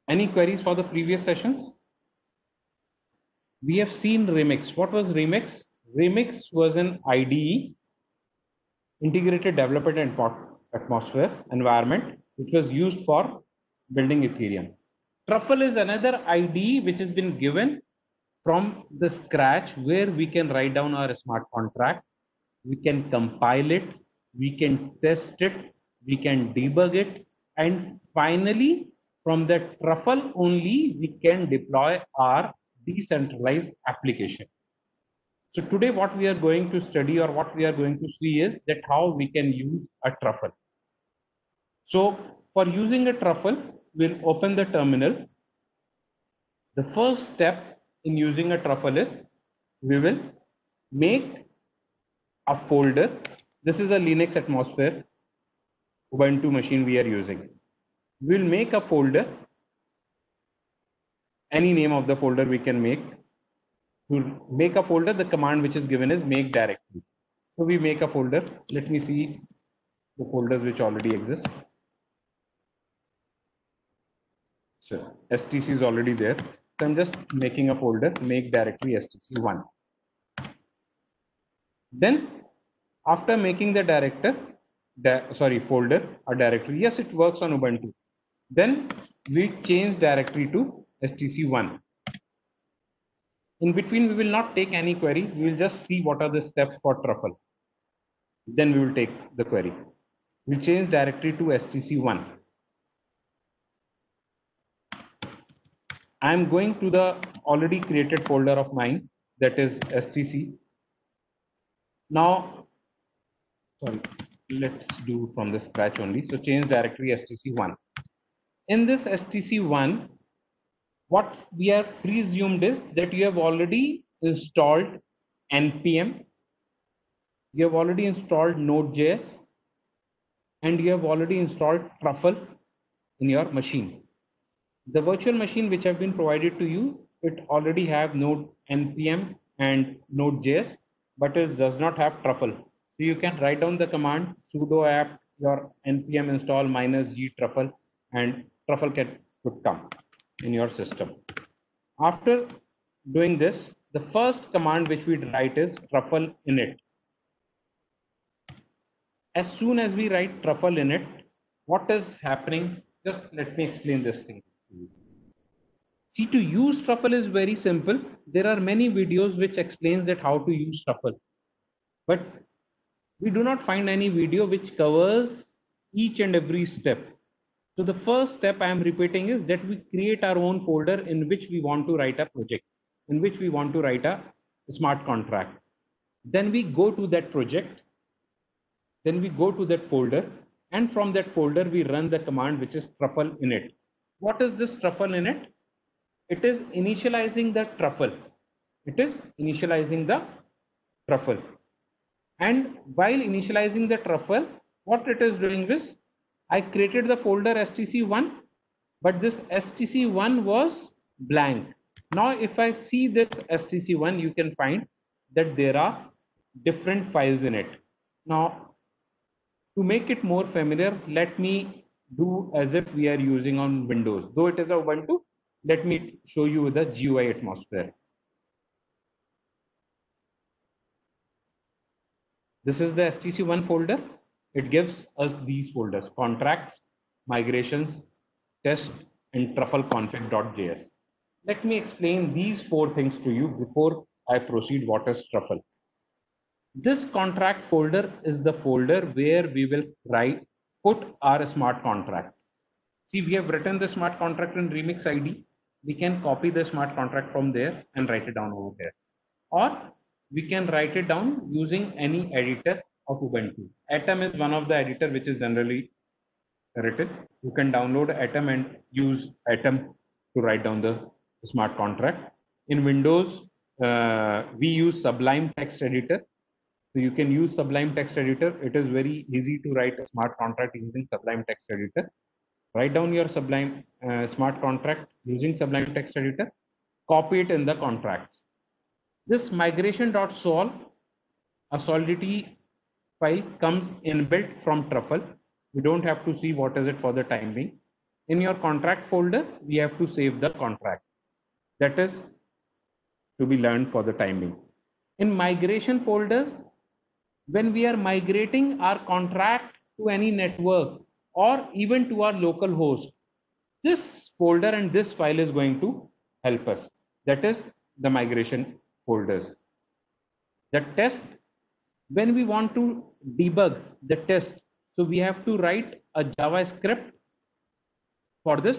Any queries for the previous sessions? We have seen Remix. What was Remix? Remix was an IDE, integrated development and atmosphere environment, which was used for building Ethereum. Truffle is another IDE which has been given from the scratch, where we can write down our smart contract, we can compile it, we can test it, we can debug it, and finally, from that Truffle only, we can deploy our decentralized application. So today what we are going to study, or what we are going to see, is that how we can use a Truffle. So for using a Truffle, we'll open the terminal. The first step in using a Truffle is we will make a folder. This is a Linux atmosphere Ubuntu machine we are using. We'll make a folder. Any name of the folder we can make. To make a folder, the command which is given is make directory. So we make a folder. Let me see the folders which already exist. So STC is already there. So I'm just making a folder, make directory STC1. Then after making the folder or directory, yes, it works on Ubuntu. Then we change directory to STC1. In between, we will not take any query. We will just see what are the steps for Truffle. Then we will take the query. We'll change directory to STC1. I am going to the already created folder of mine, that is STC. Now, sorry, let's do from the scratch only. So change directory STC1. In this STC1, what we have presumed is that you have already installed npm, you have already installed node.js, and you have already installed Truffle in your machine. The virtual machine which have been provided to you, it already have node npm and node.js, but it does not have Truffle. So you can write down the command sudo apt your npm install -g Truffle, and Truffle could come in your system. After doing this, the first command which we write is Truffle init. As soon as we write Truffle init, what is happening? Just let me explain this thing to you. See, to use Truffle is very simple. There are many videos which explains that how to use Truffle, but we do not find any video which covers each and every step. So the first step I am repeating is that we create our own folder in which we want to write a project, in which we want to write a smart contract. Then we go to that project, then we go to that folder, and from that folder we run the command which is Truffle init. What is this Truffle init? It is initializing the Truffle. It is initializing the Truffle. And while initializing the Truffle, what it is doing is, I created the folder STC1, but this STC1 was blank. Now, if I see this STC1, you can find that there are different files in it. Now, to make it more familiar, let me do as if we are using on Windows. Though it is a Ubuntu, let me show you the GUI atmosphere. This is the STC1 folder. It gives us these folders: contracts, migrations, test, and truffle config.js. Let me explain these four things to you before I proceed what is Truffle. This contract folder is the folder where we will put our smart contract. See, we have written the smart contract in Remix ID. We can copy the smart contract from there and write it down over there. Or we can write it down using any editor of Ubuntu. Atom is one of the editor which is generally written. You can download Atom and use Atom to write down the smart contract. In Windows, we use Sublime Text Editor. So you can use Sublime Text Editor. It is very easy to write a smart contract using Sublime Text Editor. Write down your Sublime smart contract using Sublime Text Editor. Copy it in the contracts. This migration.sol, a Solidity file, comes inbuilt from Truffle. We don't have to see what is it for the time being. in your contract folder, we have to save the contract. That is to be learned for the time being. In migration folders, when we are migrating our contract to any network or even to our local host, this folder and this file is going to help us. That is the migration folders. The test, when we want to debug the test, so we have to write a JavaScript for this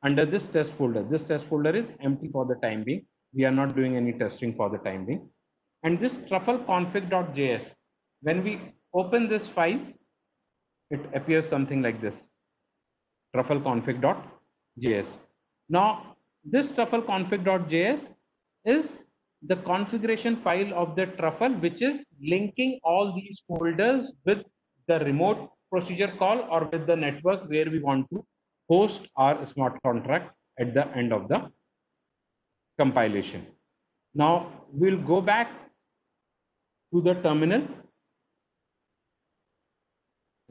under this test folder. This test folder is empty for the time being. We are not doing any testing for the time being. And this truffleconfig.js, when we open this file, it appears something like this, truffleconfig.js. Now, this truffleconfig.js is the configuration file of the truffle, which is linking all these folders with the remote procedure call or with the network where we want to host our smart contract at the end of the compilation. Now, we'll go back to the terminal.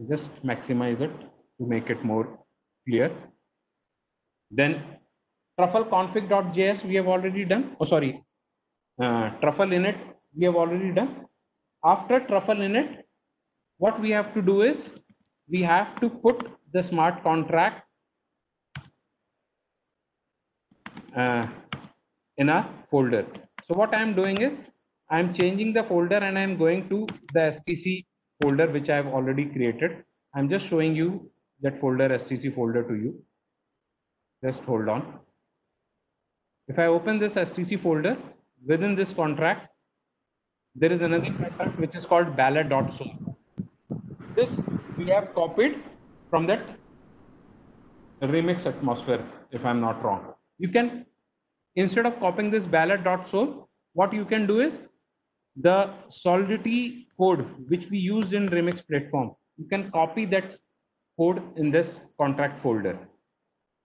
Just maximize it to make it more clear. Then truffleconfig.js we have already done. Oh, sorry, truffle init we have already done. After truffle init, what we have to do is we have to put the smart contract in a folder. So what I am doing is I am changing the folder and I am going to the STC folder which I have already created. I'm just showing you that folder, STC folder, to you. Just hold on. If I open this STC folder, within this contract, there is another contract which is called ballad.so. This we have copied from that remix atmosphere, if I'm not wrong. You can, instead of copying this ballad.so, what you can do is the Solidity code which we used in Remix platform, you can copy that code in this contract folder.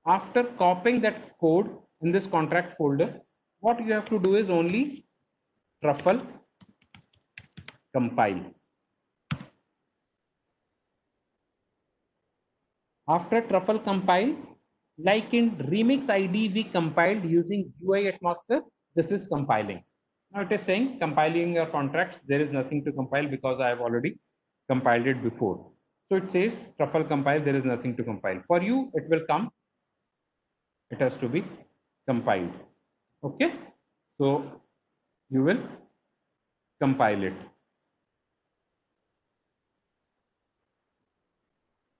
After copying that code in this contract folder, what you have to do is only truffle compile. After truffle compile, like in Remix ID we compiled using UI atmosphere, this is compiling. Now it is saying compiling your contracts, there is nothing to compile because I have already compiled it before. So it says truffle compile, there is nothing to compile. For you, it will come. It has to be compiled. Okay. So you will compile it.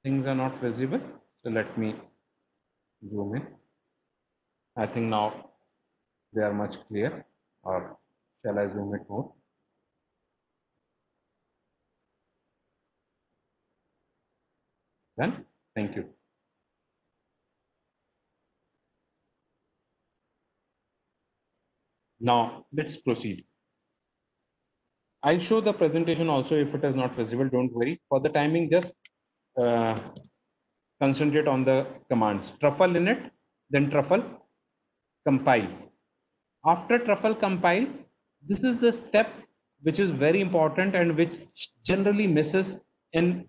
Things are not visible. So let me zoom in. I think now they are much clear, or shall I zoom it more? Then thank you. Now let's proceed. I'll show the presentation also if it is not visible. Don't worry. For the timing, just concentrate on the commands. Truffle init, then truffle compile. After truffle compile, this is the step which is very important and which generally misses in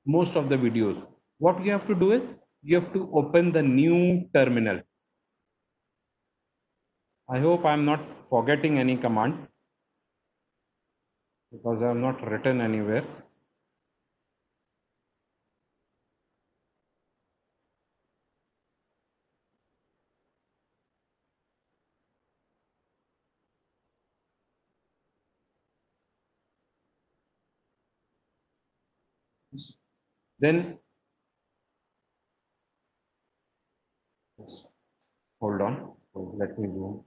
most of the videos. What you have to do is you have to open the new terminal. I hope I'm not forgetting any command because I have not written anywhere. Then hold on. So let me zoom.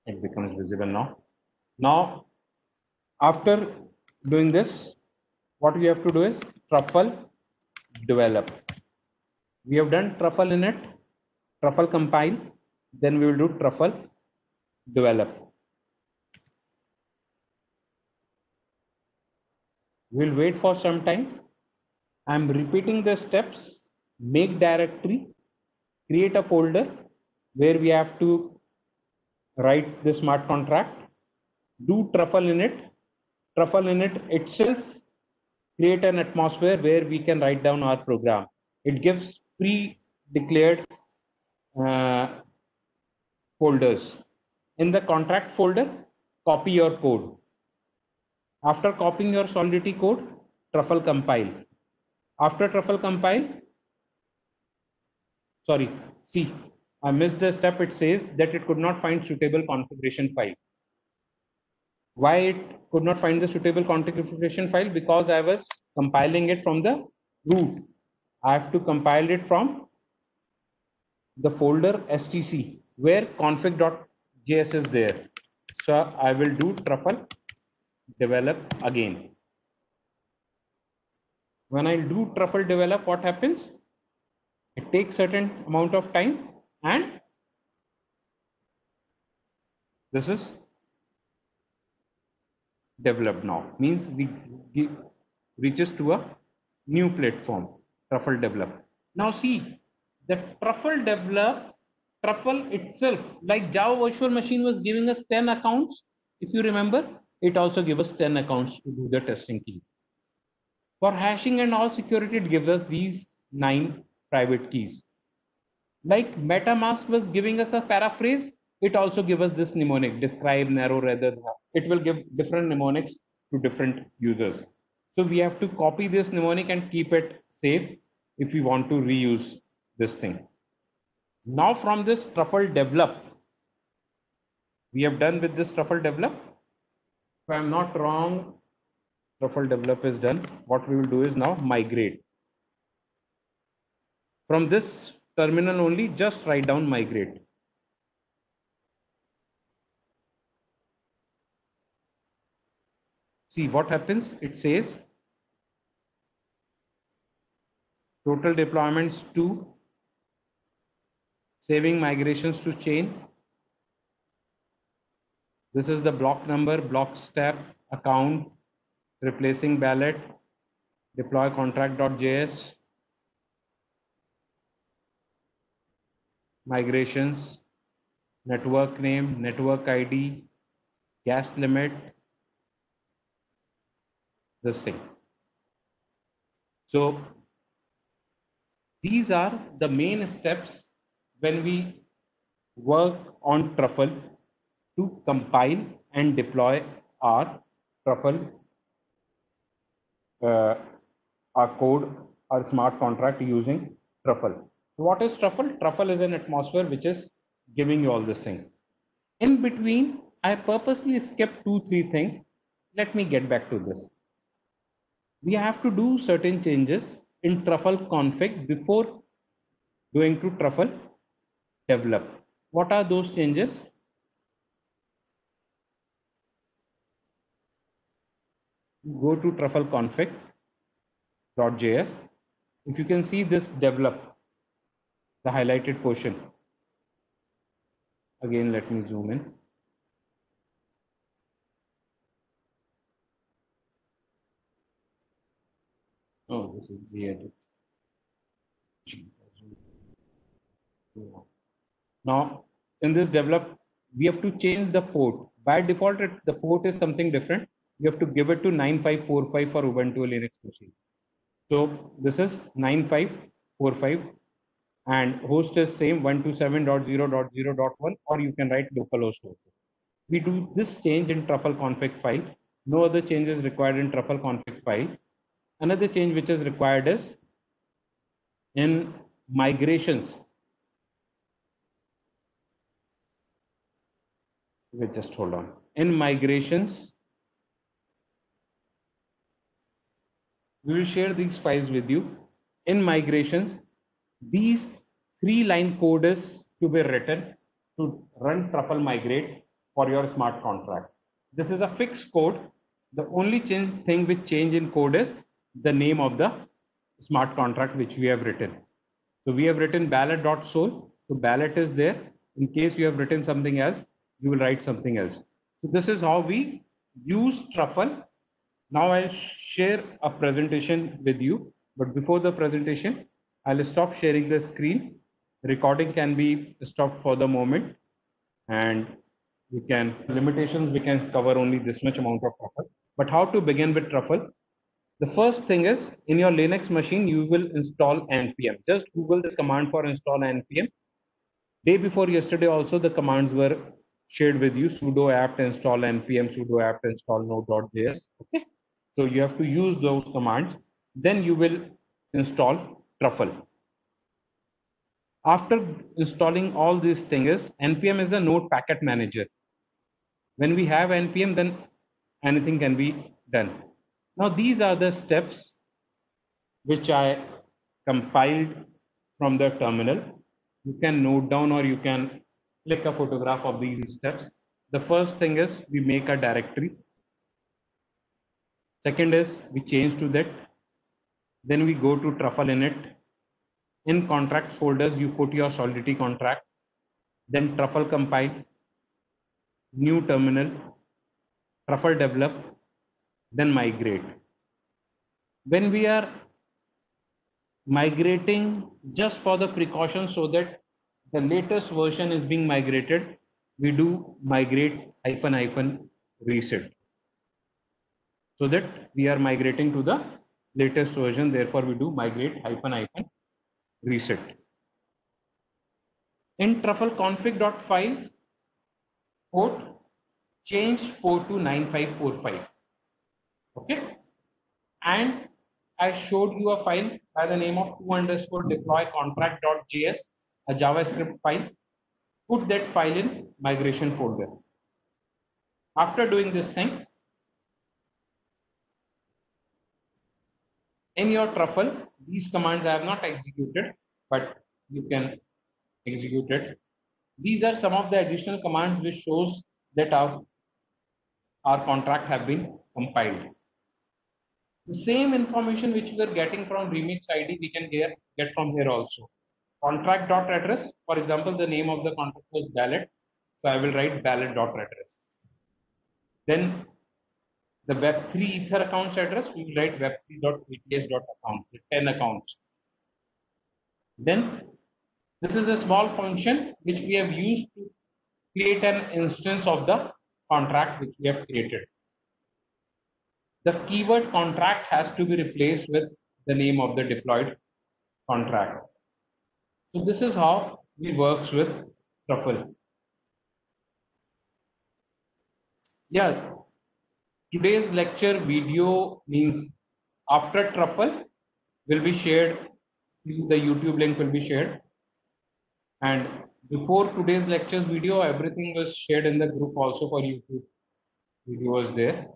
It becomes visible now. Now, after doing this, what we have to do is truffle develop. We have done truffle init, truffle compile, then we will do truffle develop. We'll wait for some time. I'm repeating the steps. Make directory, create a folder where we have to write the smart contract. do truffle init. Truffle init itself create an atmosphere where we can write down our program. It gives pre-declared uh, folders. In the contract folder, copy your code. After copying your Solidity code, truffle compile. After truffle compile, sorry, see, I missed a step. It says that it could not find suitable configuration file. Why it could not find the suitable configuration file? Because I was compiling it from the root. I have to compile it from the folder stc where config.js is there. So I will do truffle develop again. When I do truffle develop, what happens? It takes certain amount of time, and this is developed now. Means we reaches to a new platform, truffle develop. Now see, the truffle itself, like Java Virtual Machine was giving us 10 accounts. If you remember, it also gives us 10 accounts to do the testing keys. For hashing and all security, it gives us these 9 private keys. Like MetaMask was giving us a paraphrase, it also gives us this mnemonic, describe, narrow, rather. It will give different mnemonics to different users. So we have to copy this mnemonic and keep it safe if we want to reuse this thing. Now from this truffle develop, we have done with this truffle develop. If I'm not wrong, truffle develop is done. What we will do is now migrate. From this terminal only, just write down migrate. See what happens. It says total deployments 2, saving migrations to chain. This is the block number, block step, account, replacing ballot, deploy contract.js, migrations, network name, network ID, gas limit, this thing. So these are the main steps when we work on truffle to compile and deploy our truffle, our code, our smart contract using truffle. So what is truffle? Truffle is an atmosphere which is giving you all these things. In between, I purposely skipped 2-3 things. Let me get back to this. We have to do certain changes in truffle config before going to truffle develop. What are those changes? Go to truffle config.js. If you can see this develop, the highlighted portion. Again, let me zoom in. Oh, this is the edit. Now, in this develop, we have to change the port. By default, the port is something different. You have to give it to 9545 for Ubuntu Linux machine. So this is 9545 and host is same 127.0.0.1, or you can write localhost also. We do this change in truffle config file. No other change is required in truffle config file. Another change which is required is in migrations. Wait, just hold on. In migrations, we will share these files with you. In migrations, these 3-line code is to be written to run truffle migrate for your smart contract. This is a fixed code. The only thing which change in code is the name of the smart contract which we have written. So we have written ballot.sol. So ballot is there. In case you have written something else, you will write something else. So this is how we use truffle. Now I'll share a presentation with you, but before the presentation, I'll stop sharing the screen. Recording can be stopped for the moment, and we can limitations, we can cover only this much amount of truffle. But how to begin with truffle? The first thing is, in your Linux machine, you will install npm. Just Google the command for install npm. Day before yesterday also the commands were shared with you: sudo apt install npm, sudo apt install node.js. Okay, so you have to use those commands, then you will install truffle. After installing all these things, npm is a node packet manager. When we have npm, then anything can be done. Now these are the steps which I compiled from the terminal. You can note down or you can click a photograph of these steps. The first thing is we make a directory. Second is we change to that. Then we go to truffle init. In contracts folders, you put your Solidity contract. Then truffle compile, new terminal, truffle develop, then migrate. When we are migrating, just for the precaution so that the latest version is being migrated, we do migrate -- reset, so that we are migrating to the latest version. Therefore we do migrate -- reset. In truffle config.file, port, change port to 9545. Okay, and I showed you a file by the name of to_deploy contract.js, a JavaScript file. Put that file in migration folder. After doing this thing, in your truffle, these commands I have not executed, but you can execute it. These are some of the additional commands which shows that our contract have been compiled. The same information which we are getting from Remix ID, we can get from here also. Contract.address, for example, the name of the contract was ballot, so I will write ballot.address. Then the web3 ether accounts address, we will write web3.ats.account, 10 accounts. Then this is a small function which we have used to create an instance of the contract which we have created. The keyword contract has to be replaced with the name of the deployed contract. So this is how we works with truffle. Yeah, today's lecture video means after truffle will be shared, the YouTube link will be shared, and before today's lectures video, everything was shared in the group also for YouTube. Video was there.